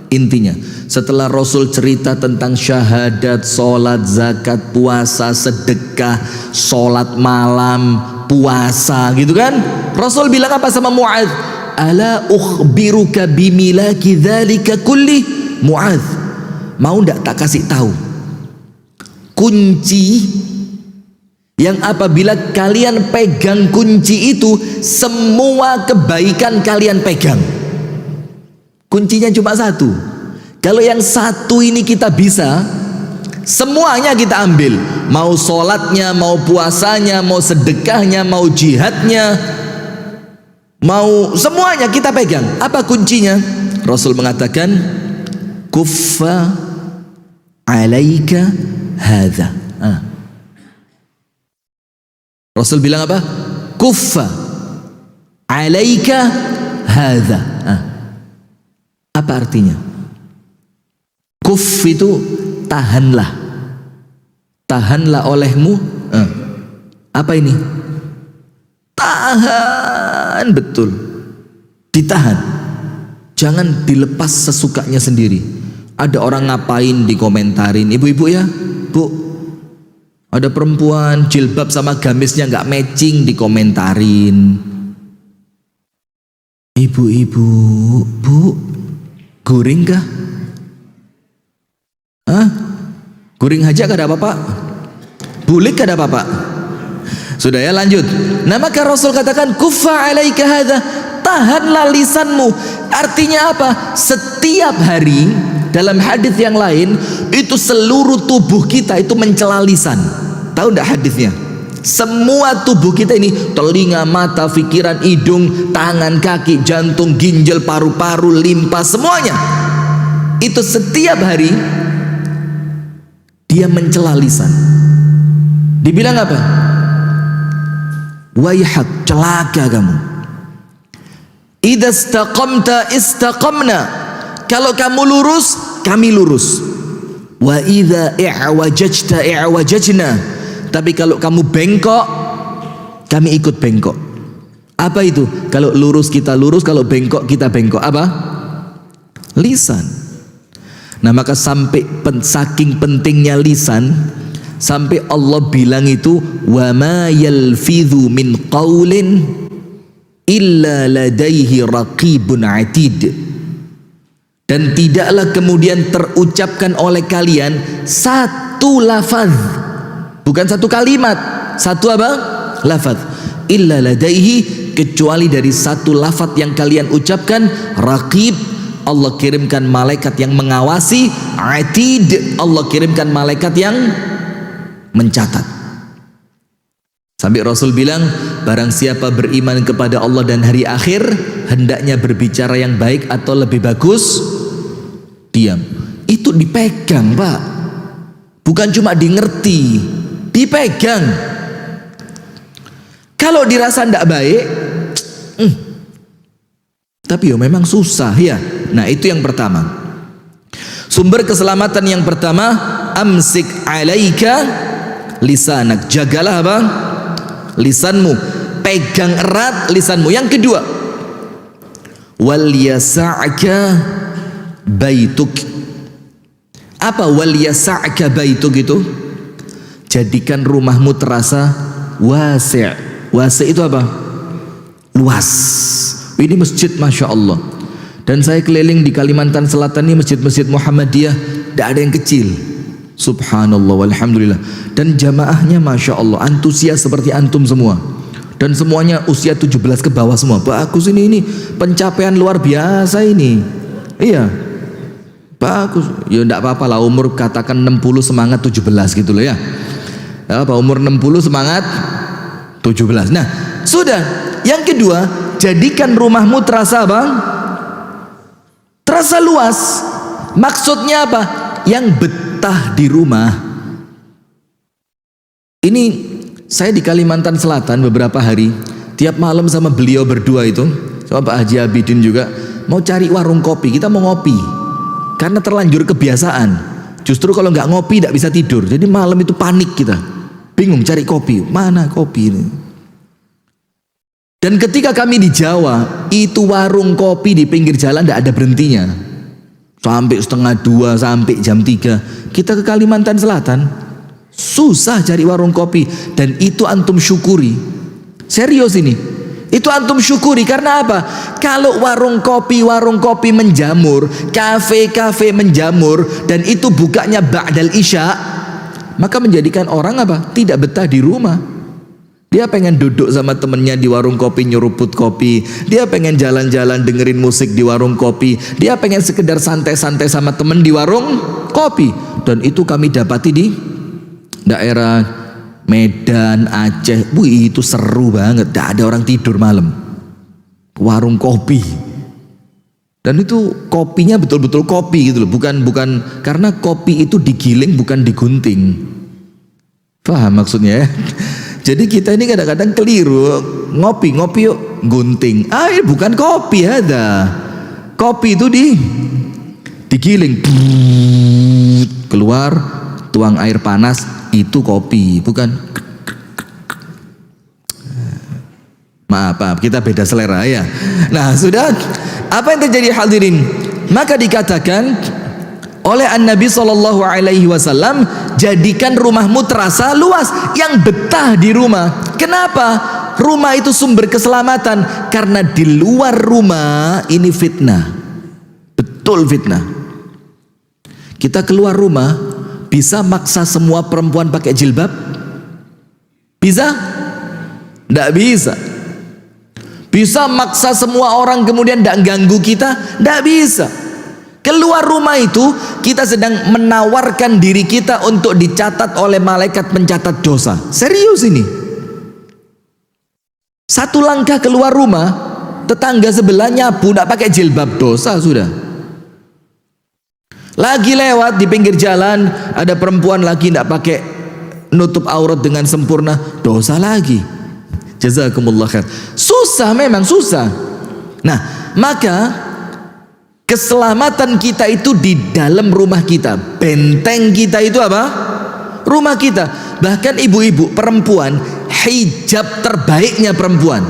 Intinya. Setelah Rasul cerita tentang syahadat, sholat, zakat, puasa, sedekah, sholat malam, puasa, gitu kan? Rasul bilang apa sama Mu'adz? Ala ukhbiruka bimilaki dzalika kulli. Mu'adz, mau ndak tak kasih tahu kunci yang apabila kalian pegang kunci itu, semua kebaikan kalian pegang. Kuncinya cuma satu. Kalau yang satu ini kita bisa, semuanya kita ambil. Mau sholatnya, mau puasanya, mau sedekahnya, mau jihadnya, mau semuanya kita pegang. Apa kuncinya? Rasul mengatakan, kuffa alaika hadza. Rasul bilang apa? Kuffa alaika hadza. Apa artinya? Kuff itu tahanlah. Tahanlah olehmu. Apa ini? Tahan betul. Ditahan. Jangan dilepas sesukanya sendiri. Ada orang ngapain dikomentarin, ibu-ibu ya, bu, ada perempuan jilbab sama gamisnya nggak matching, dikomentarin. Ibu-ibu, bu, guring kah? Hah? Guring aja gak ada apa-apa? Bulik gak ada apa-apa? Sudah ya, lanjut. Nah, maka Rasul katakan, kuffa alaika hadza, tahanlah lisanmu. Artinya apa? Setiap hari, dalam hadis yang lain, itu seluruh tubuh kita itu mencela lisan. Tahu enggak hadisnya? Semua tubuh kita ini, telinga, mata, pikiran, hidung, tangan, kaki, jantung, ginjal, paru-paru, limpa, semuanya itu setiap hari dia mencela lisan. Dibilang apa? Waihak, celaka kamu. Idza istaqamta istaqamna. Kalau kamu lurus, kami lurus. Wa idza i'wajajta i'wajajna. Tapi kalau kamu bengkok, kami ikut bengkok. Apa itu? Kalau lurus kita lurus, kalau bengkok kita bengkok. Apa? Lisan. Nah, maka sampai saking pentingnya lisan, sampai Allah bilang itu, wa ma yalfidhu min qaulin illa ladaihi raqibun atid. Dan tidaklah kemudian terucapkan oleh kalian satu lafaz Bukan satu kalimat, satu apa? Lafaz. Illa ladaihi, kecuali dari satu lafaz yang kalian ucapkan, raqib, Allah kirimkan malaikat yang mengawasi, atid, Allah kirimkan malaikat yang mencatat. Sampai Rasul bilang, barang siapa beriman kepada Allah dan hari akhir, hendaknya berbicara yang baik atau lebih bagus diam. Itu dipegang, Pak. Bukan cuma dimengerti, dipegang. Kalau dirasa tidak baik, tapi ya memang susah ya. Nah, itu yang pertama. Sumber keselamatan yang pertama, amsik alaika lisanak. Jagalah apa? Lisanmu. Pegang erat lisanmu. Yang kedua, wal yasa'ka baituk. Apa wal yasa'ka baituk itu? Jadikan rumahmu terasa wasi'. Wasi' itu apa? Luas. Ini masjid Masya Allah. Dan saya keliling di Kalimantan Selatan ini, masjid-masjid Muhammadiyah tidak ada yang kecil. Subhanallah walhamdulillah. Dan jamaahnya Masya Allah antusias seperti antum semua. Dan semuanya usia 17 ke bawah semua. Bagus ini pencapaian luar biasa ini. Iya, bagus. Ya tidak apa-apa lah, umur katakan 60 semangat 17 gitu loh ya. Apa umur 60 semangat 17. Nah sudah. Yang kedua, jadikan rumahmu terasa apa? Terasa luas. Maksudnya apa? Yang betah di rumah. Ini saya di Kalimantan Selatan beberapa hari, tiap malam sama beliau berdua itu, sama Pak Haji Abidin juga, mau cari warung kopi. Kita mau ngopi karena terlanjur kebiasaan. Justru kalau nggak ngopi tidak bisa tidur. Jadi malam itu panik kita, bingung cari kopi. Mana kopi ini? Dan ketika kami di Jawa, itu warung kopi di pinggir jalan tidak ada berhentinya. Sampai setengah 2, sampai jam 3. Kita ke Kalimantan Selatan, susah cari warung kopi. Dan itu antum syukuri. Serius ini. Itu antum syukuri karena apa? Kalau warung kopi menjamur, kafe-kafe menjamur, dan itu bukanya ba'dal isya, maka menjadikan orang apa? Tidak betah di rumah. Dia pengen duduk sama temennya di warung kopi nyeruput kopi. Dia pengen jalan-jalan dengerin musik di warung kopi. Dia pengen sekedar santai-santai sama temen di warung kopi. Dan itu kami dapati di daerah Medan, Aceh. Wih, itu seru banget. Tidak ada orang tidur malam. Warung kopi. Dan itu kopinya betul-betul kopi gitu loh. Bukan karena kopi itu digiling bukan digunting. Paham maksudnya ya? Jadi kita ini kadang-kadang keliru, ngopi yuk gunting. Bukan kopi ada. Kopi itu digiling, keluar, tuang air panas, itu kopi, bukan. Maaf, kita beda selera ya. Nah, sudah. Apa yang terjadi hadirin? Maka dikatakan oleh An-Nabi SAW, jadikan rumahmu terasa luas, yang betah di rumah. Kenapa? Rumah itu sumber keselamatan. Karena di luar rumah ini fitnah. Betul fitnah. Kita keluar rumah, bisa maksa semua perempuan pakai jilbab? Bisa? Tidak bisa. Bisa maksa semua orang kemudian tidak ganggu kita? Tidak bisa. Keluar rumah itu kita sedang menawarkan diri kita untuk dicatat oleh malaikat pencatat dosa. Serius ini. Satu langkah keluar rumah, tetangga sebelah nyabu tidak pakai jilbab, dosa sudah. Lagi lewat di pinggir jalan, ada perempuan lagi tidak pakai nutup aurat dengan sempurna, dosa lagi. Jazakumullah khair. Susah, memang susah. Nah, maka keselamatan kita itu di dalam rumah kita. Benteng kita itu apa? Rumah kita. Bahkan ibu-ibu perempuan, hijab terbaiknya perempuan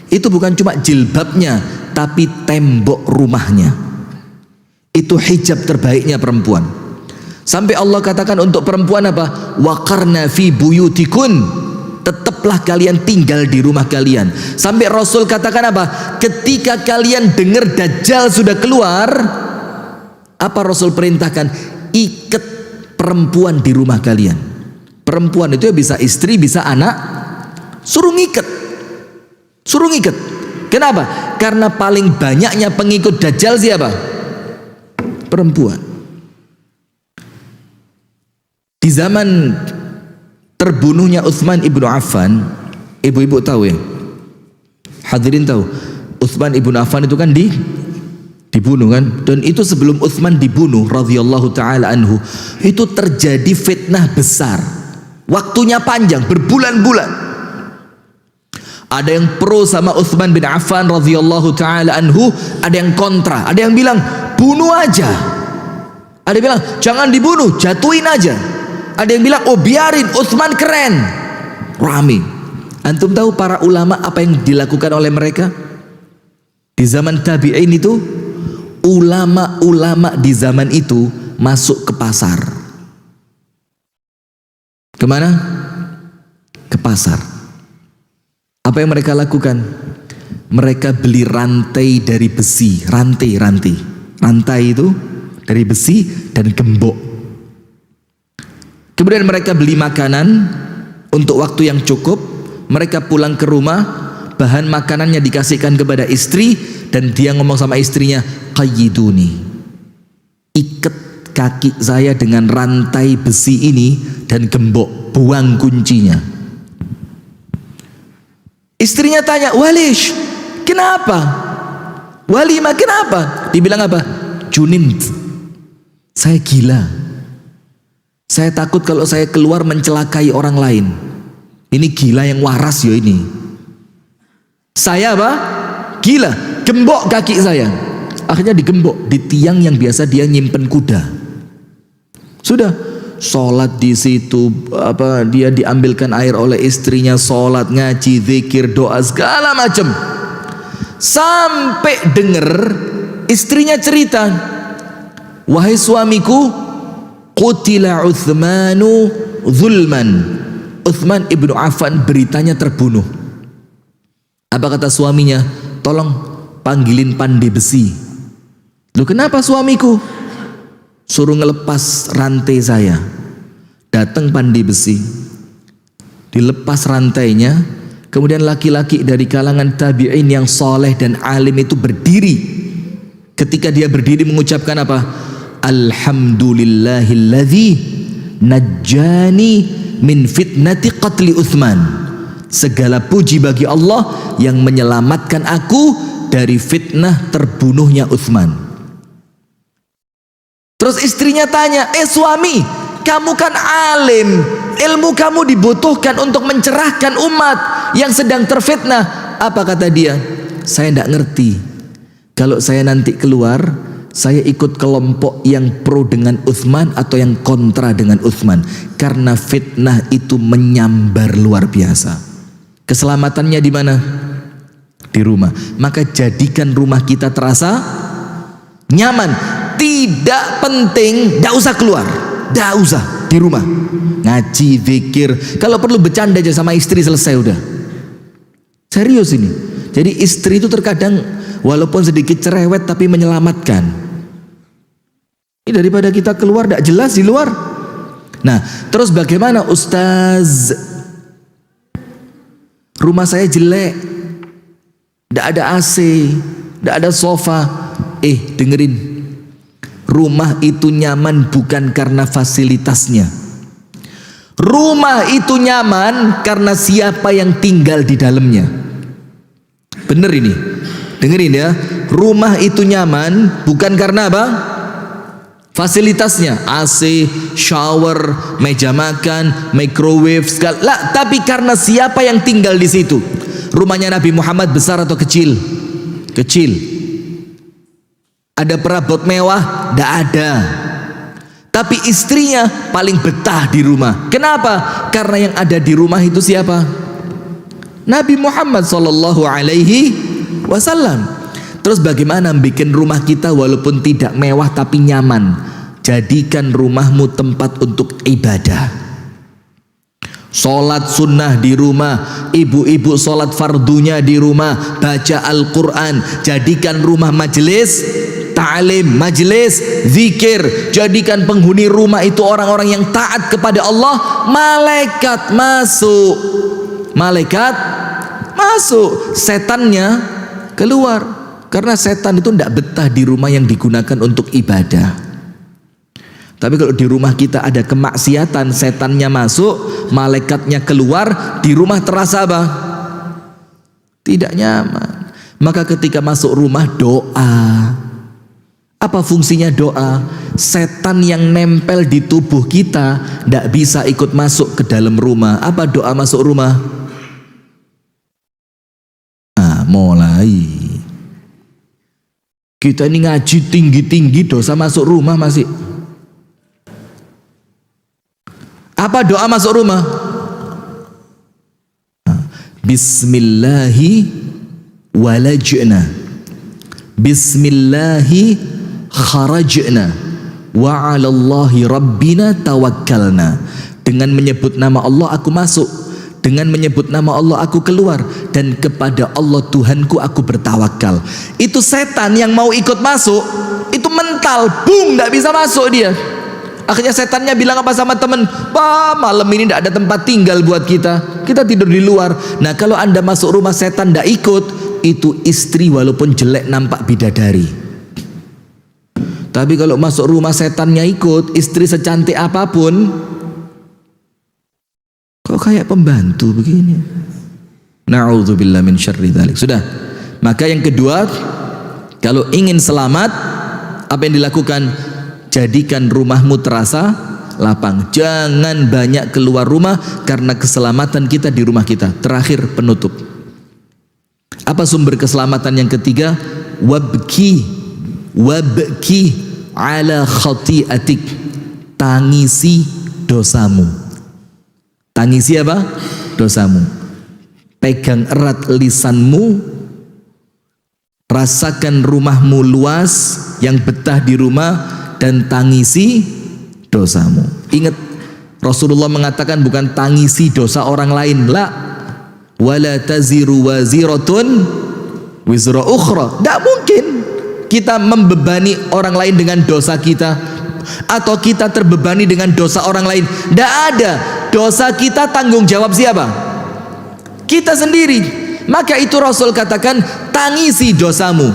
itu bukan cuma jilbabnya, tapi tembok rumahnya. Itu hijab terbaiknya perempuan. Sampai Allah katakan untuk perempuan apa? Waqarna fi buyutikun. Tetaplah kalian tinggal di rumah kalian. Sampai Rasul katakan apa? Ketika kalian dengar Dajjal sudah keluar, apa Rasul perintahkan? Ikat perempuan di rumah kalian. Perempuan itu ya bisa istri, bisa anak. Suruh ngikat. Kenapa? Karena paling banyaknya pengikut Dajjal siapa? Perempuan. Di zaman terbunuhnya Utsman ibnu Affan, ibu-ibu tahu ya? Hadirin tahu, Utsman ibnu Affan itu kan dibunuh kan? Dan itu sebelum Utsman dibunuh radhiyallahu taala anhu, itu terjadi fitnah besar. Waktunya panjang, berbulan-bulan. Ada yang pro sama Utsman bin Affan radhiyallahu taala anhu, ada yang kontra, ada yang bilang bunuh aja. Ada yang bilang jangan dibunuh, jatuhin aja. Ada yang bilang oh biarin, Utsman keren. Rame. Antum tahu para ulama apa yang dilakukan oleh mereka? Di zaman tabi'in itu, ulama-ulama di zaman itu masuk ke pasar. Kemana? Ke pasar. Apa yang mereka lakukan? Mereka beli rantai dari besi, rantai itu dari besi dan gembok. Kemudian mereka beli makanan untuk waktu yang cukup. Mereka pulang ke rumah, bahan makanannya dikasihkan kepada istri, dan dia ngomong sama istrinya, qayyiduni, ikat kaki saya dengan rantai besi ini dan gembok, buang kuncinya. Istrinya tanya, Walish, kenapa? Walima, kenapa? Dibilang apa? Junint, saya gila. Saya takut kalau saya keluar mencelakai orang lain. Ini gila yang waras ya ini. Saya apa? Gila, gembok kaki saya. Akhirnya digembok di tiang yang biasa dia nyimpen kuda. Sudah, sholat di situ, dia diambilkan air oleh istrinya, sholat, ngaji, zikir, doa, segala macam. Sampai dengar istrinya cerita, wahai suamiku, qutila Utsmanu zulman, Utsman ibnu Affan beritanya terbunuh. Apa kata suaminya? Tolong panggilin pandai besi. Loh kenapa suamiku? Suruh ngelepas rantai saya. Datang pandai besi, dilepas rantainya. Kemudian laki-laki dari kalangan tabi'in yang soleh dan alim itu berdiri. Ketika dia berdiri mengucapkan apa? Alhamdulillahilladzi najjani min fitnati qatli Utsman. Segala puji bagi Allah yang menyelamatkan aku dari fitnah terbunuhnya Utsman. Terus istrinya tanya, suami, kamu kan alim, ilmu kamu dibutuhkan untuk mencerahkan umat yang sedang terfitnah. Apa kata dia? Saya tidak ngerti. Kalau saya nanti keluar, saya ikut kelompok yang pro dengan Utsman atau yang kontra dengan Utsman. Karena fitnah itu menyambar luar biasa. Keselamatannya di mana? Di rumah. Maka jadikan rumah kita terasa nyaman. Tidak penting, tidak usah keluar, tidak usah di rumah ngaji, zikir. Kalau perlu bercanda aja sama istri, selesai udah. Serius ini. Jadi istri itu terkadang walaupun sedikit cerewet tapi menyelamatkan. Ini daripada kita keluar tidak jelas di luar. Nah, terus bagaimana Ustaz? Rumah saya jelek, tidak ada AC, tidak ada sofa. Dengerin. Rumah itu nyaman bukan karena fasilitasnya. Rumah itu nyaman karena siapa yang tinggal di dalamnya. Bener ini. Dengerin ya. Rumah itu nyaman bukan karena apa? Fasilitasnya, AC, shower, meja makan, microwave, segala. Tapi karena siapa yang tinggal di situ. Rumahnya Nabi Muhammad besar atau kecil? Kecil. Ada perabot mewah? Tidak ada. Tapi istrinya paling betah di rumah. Kenapa? Karena yang ada di rumah itu siapa? Nabi Muhammad sallallahu alaihi wasallam. Terus bagaimana bikin rumah kita walaupun tidak mewah tapi nyaman? Jadikan rumahmu tempat untuk ibadah. Sholat sunnah di rumah, ibu-ibu sholat fardunya di rumah, baca Al-Quran. Jadikan rumah majelis ta'lim, majlis, zikir. Jadikan penghuni rumah itu orang-orang yang taat kepada Allah. Malaikat masuk. Malaikat masuk. Setannya keluar. Karena setan itu tidak betah di rumah yang digunakan untuk ibadah. Tapi kalau di rumah kita ada kemaksiatan, setannya masuk, malaikatnya keluar, di rumah terasa apa? Tidak nyaman. Maka ketika masuk rumah doa. Apa fungsinya doa? Setan yang nempel di tubuh kita tidak bisa ikut masuk ke dalam rumah. Apa doa masuk rumah? Nah, mulai. Kita ini ngaji tinggi-tinggi, dosa masuk rumah masih. Apa doa masuk rumah? Bismillahi walajna, bismillahi kharajna, wa 'alallahi rabbina tawakkalna. Dengan menyebut nama Allah aku masuk, dengan menyebut nama Allah aku keluar, dan kepada Allah Tuhanku aku bertawakal. Itu setan yang mau ikut masuk, itu mental, boom, tidak bisa masuk dia. Akhirnya setannya bilang apa sama teman? Bah, malam ini tidak ada tempat tinggal buat kita, kita tidur di luar. Nah, kalau anda masuk rumah setan tidak ikut, itu istri walaupun jelek nampak bidadari. Tapi kalau masuk rumah setannya ikut, istri secantik apapun kok kayak pembantu begini. Na'udzubillah min syarri dzalik. Sudah. Maka yang kedua, kalau ingin selamat, apa yang dilakukan? Jadikan rumahmu terasa lapang. Jangan banyak keluar rumah, karena keselamatan kita di rumah kita. Terakhir, penutup. Apa sumber keselamatan yang ketiga? Wabki ala khati'atik. Tangisi dosamu. Tangisi apa? Dosamu. Pegang erat lisanmu. Rasakan rumahmu luas, yang betah di rumah, dan tangisi dosamu. Ingat, Rasulullah mengatakan bukan tangisi dosa orang lain, la. Wala taziru waziratun wizra ukhra. Tidak mungkin kita membebani orang lain dengan dosa kita, atau kita terbebani dengan dosa orang lain. Tidak ada. Dosa kita tanggung jawab siapa? Kita sendiri. Maka itu Rasul katakan tangisi dosamu.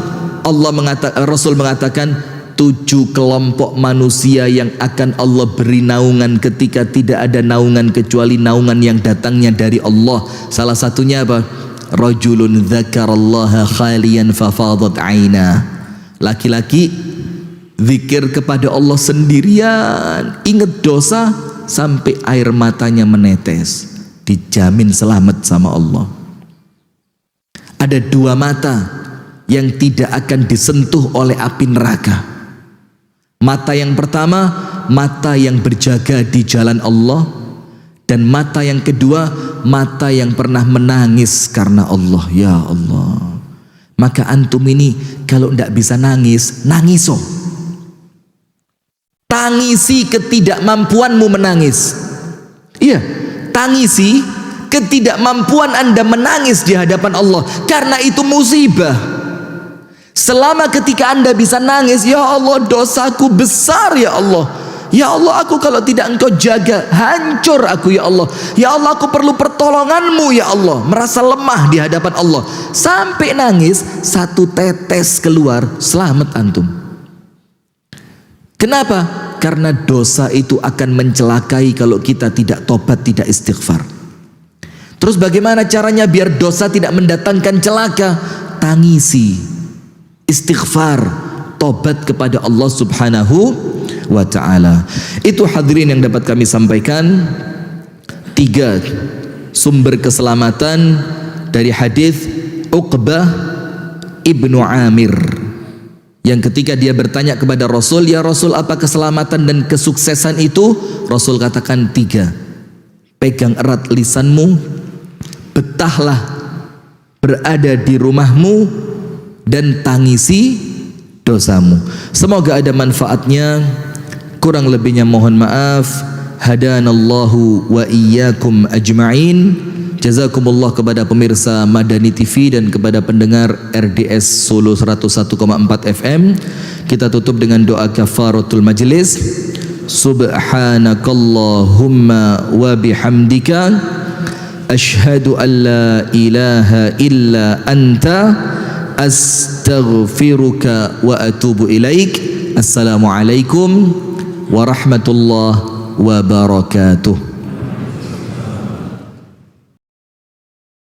Rasul mengatakan 7 kelompok manusia yang akan Allah beri naungan ketika tidak ada naungan kecuali naungan yang datangnya dari Allah. Salah satunya apa? Rajulun dzakarallaha khalian fafadat aina. Laki-laki zikir kepada Allah sendirian, ingat dosa sampai air matanya menetes, dijamin selamat sama Allah. Ada 2 mata yang tidak akan disentuh oleh api neraka. Mata yang pertama, mata yang berjaga di jalan Allah, dan mata yang kedua, mata yang pernah menangis karena Allah. Ya Allah. Maka antum ini kalau tidak bisa nangis, nangiso. Tangisi ketidakmampuanmu menangis. Iya, tangisi ketidakmampuan anda menangis di hadapan Allah, karena itu musibah. Selama ketika anda bisa nangis, ya Allah dosaku besar ya Allah. Ya Allah, aku kalau tidak engkau jaga, hancur aku ya Allah. Ya Allah, aku perlu pertolonganmu ya Allah. Merasa lemah di hadapan Allah. Sampai nangis, 1 tetes keluar, selamat antum. Kenapa? Karena dosa itu akan mencelakai kalau kita tidak tobat, tidak istighfar. Terus bagaimana caranya biar dosa tidak mendatangkan celaka? Tangisi, istighfar, tobat kepada Allah Subhanahu wa ta'ala. Itu hadirin yang dapat kami sampaikan. 3 sumber keselamatan dari hadis Uqbah ibnu Amir, yang ketika dia bertanya kepada Rasul, ya Rasul, apa keselamatan dan kesuksesan itu? Rasul katakan 3. Pegang erat lisanmu, betahlah berada di rumahmu, dan tangisi dosamu. Semoga ada manfaatnya. Kurang lebihnya mohon maaf. Hadanallahu wa iyyakum ajma'in. Jazakumullah kepada pemirsa Madani TV dan kepada pendengar RDS Solo 101,4 FM. Kita tutup dengan doa kafaratul majlis. Subhanakallahumma wa bihamdika asyhadu an la ilaha illa anta astaghfiruka wa atubu ilaik. Assalamualaikum warahmatullahi wabarakatuh.